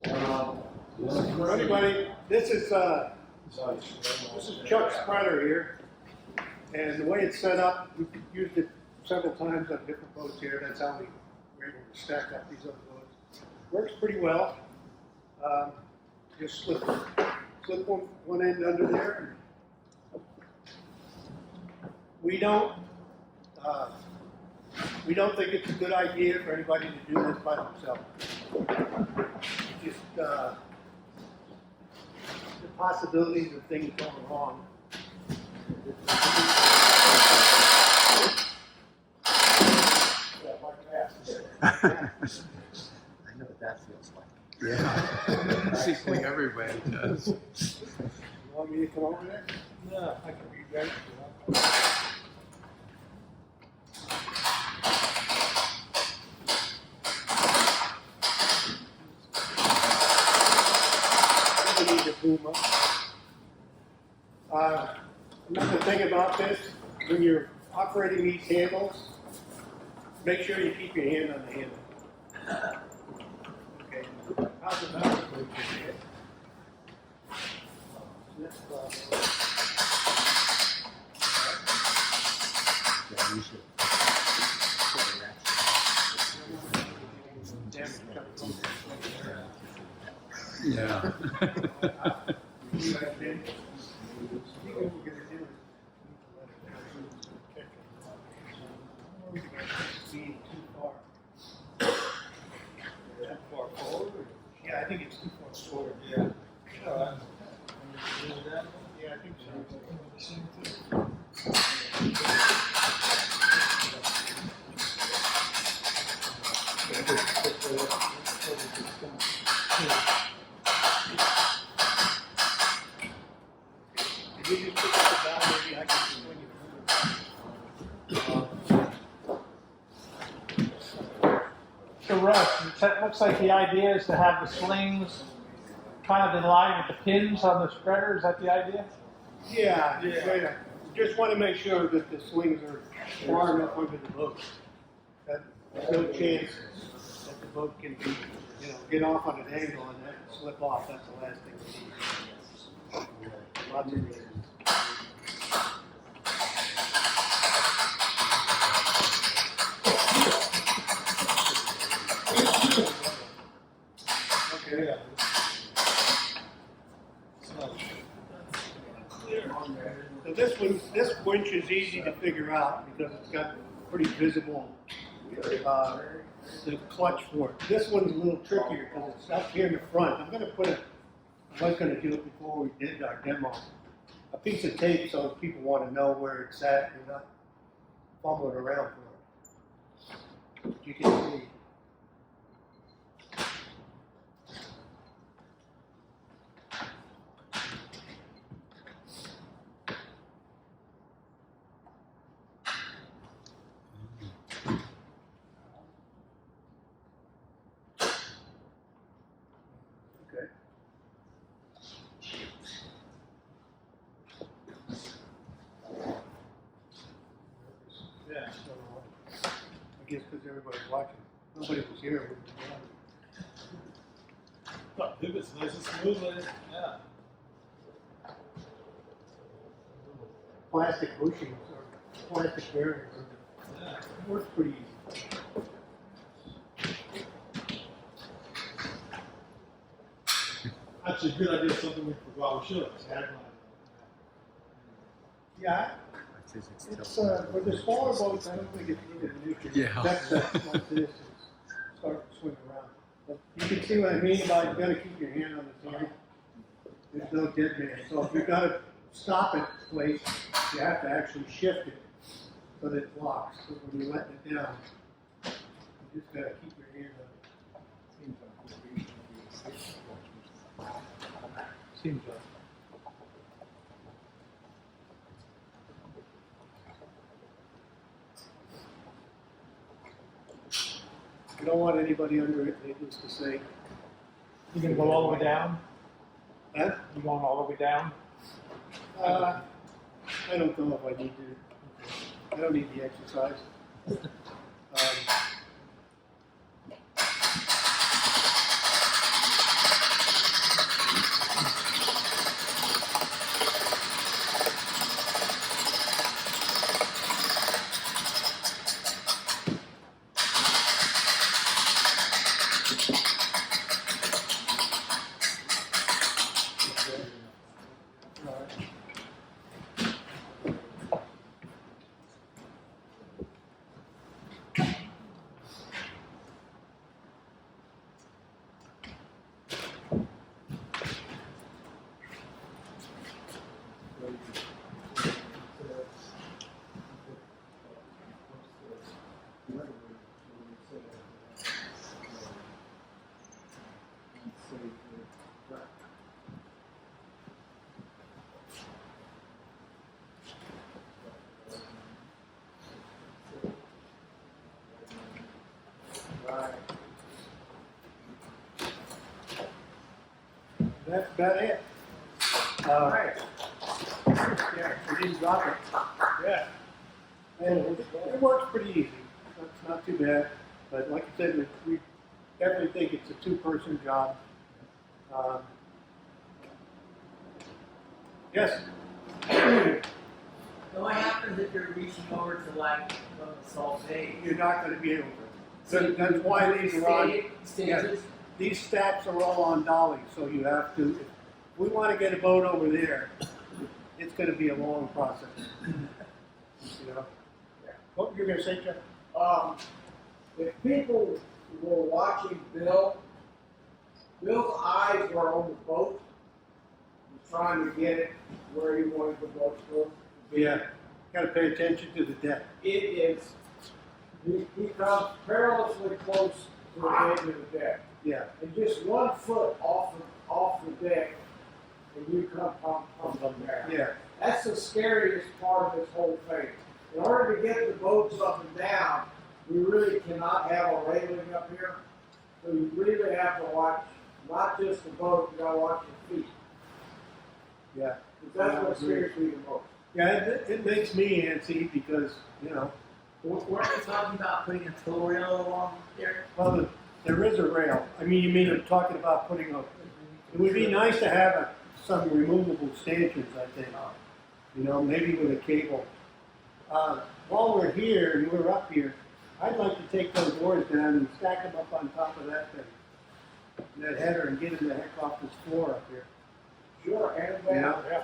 For anybody, this is Chuck's spreader here, and the way it's set up, we've used it several times on different boats here. That's how we were able to stack up these other boats. Works pretty well. Just slip one end under there. We don't think it's a good idea for anybody to do this by themselves. Just the possibilities of things going wrong. I know what that feels like. Yeah. Secretly everybody does. You want me to come over there? No, I can read that. Need to boom up. Another thing about this, when you're operating these handles, make sure you keep your hand on the handle. Okay. How's it now? Yeah, you should. Yeah. Yeah, I think it's too far forward. Yeah. Yeah, I think so. If you just pick up the valve, maybe I can swing it. So Russ, it looks like the idea is to have the slings kind of in line with the pins on the spreader. Is that the idea? Yeah. Just want to make sure that the swings are far enough under the boat. That there's no chance that the boat can be, get off on an angle and then slip off. That's the last thing we need. Lots of reasons. Okay. So this winch is easy to figure out because it's got pretty visible the clutch for it. This one's a little trickier because it's up here in the front. I was going to do it before we did our demo. A piece of tape so people want to know where it's at and not fumbling around for it. You can see. Yeah, so I guess because everybody's watching. Nobody was here. It's nice and smooth. Yeah. Plastic bushings or plastic bearings. Yeah. It works pretty easy. Actually, a good idea. Something we forgot. We should have. Yeah. It's for the smaller boats, I don't think it's really an issue. Yeah. That's like this is start to swing around. But you can see what I mean by you got to keep your hand on the table. There's no dead man. So if you got to stop it place, you have to actually shift it so that it locks. So when you're letting it down, you just got to keep your hand on it. Seems like. You don't want anybody under it, needless to say. You gonna go all the way down? Huh? You going all the way down? I don't know if I need to. I don't need the exercise. Right. That's about it. Alright. Yeah, we didn't drop it. Yeah. And it works pretty easy. It's not too bad. But like I said, we definitely think it's a two-person job. Yes. So what happens if you're reaching over to like the salt bay? You're not going to be able to. So that's why these are on. Stages? These stacks are all on dollies, so you have to. If we want to get a boat over there, it's going to be a long process. You know. What you're going to say, Jeff? If people were watching Bill, Bill's eyes were on the boat. He's trying to get it where he wanted the boat to go. Yeah. Got to pay attention to the deck. It is, he comes perilously close to the edge of the deck. Yeah. And just 1 foot off the deck, and you come from there. Yeah. That's the scariest part of this whole thing. In order to get the boats up and down, we really cannot have a railing up here. So you really have to watch not just the boat, you gotta watch your feet. Yeah. Because that's what scares me the most. Yeah. It makes me antsy because Weren't you talking about putting a tow rail along there? well, there is a rail. I mean, you mean you're talking about putting a. It would be nice to have some removable stanchions, I think. Maybe with a cable. While we're here and we're up here, I'd like to take those doors down and stack them up on top of that thing, that header, and get them the heck off this floor up here. Sure, and Yeah.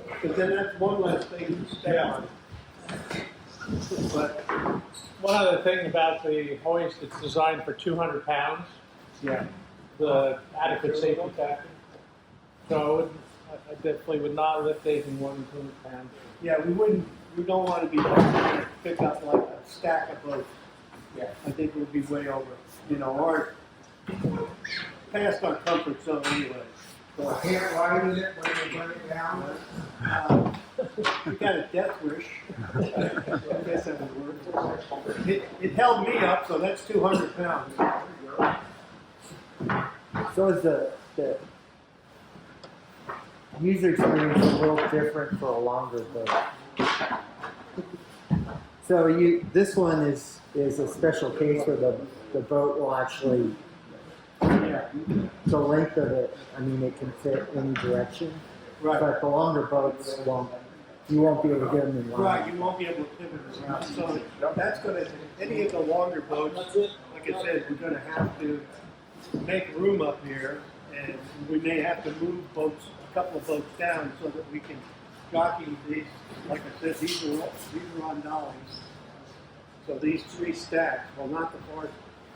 Because then that's one less thing to stay on. But One other thing about the hoist, it's designed for 200 pounds, yeah, the adequate safety factor. So I definitely would not lift anything more than 200 pounds. yeah, we don't want to be trying to pick up like a stack of boats. Yeah. I think we'd be way over, or past our comfort zone anyway. So, can't ride in it when you bring it down. we got a death wish. I guess that would work. It held me up, so that's 200 pounds. So is the user experience a little different for a longer boat? So this one is a special case where the boat will actually, Yeah. the length of it, I mean, it can fit any direction. Right. But the longer boats you won't be able to get them in line. Right, you won't be able to pivot around. So that's going to, any of the longer boats, like I said, we're going to have to make room up here, and we may have to move boats, a couple of boats down so that we can jockey these. Like I said, these are on dollies. So these 3 stacks, well, not the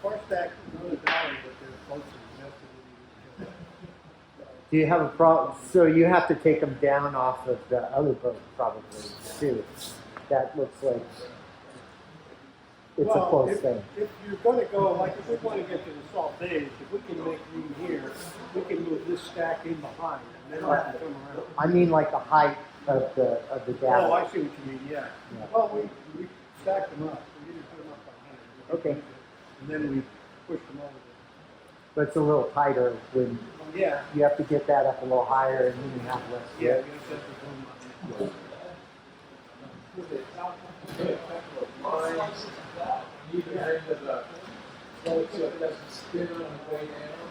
far stack is another dolly, but they're closer. Do you have a problem? So you have to take them down off of the other boat probably too. That looks like it's a close thing. If you're going to go, like if we want to get to the salt bays, if we can make room here, we can move this stack in behind, and then we can come around. I mean, like the height of the Oh, Davit. I see what you mean, yeah. Yeah. Well, we stacked them up, we didn't put them up behind. Okay. And then we pushed them over But it's a little tighter when there. Yeah. you have to get that up a little higher and then you have less. Yeah, you width. have to have the boom Either end of the boat so it doesn't spin on the way down.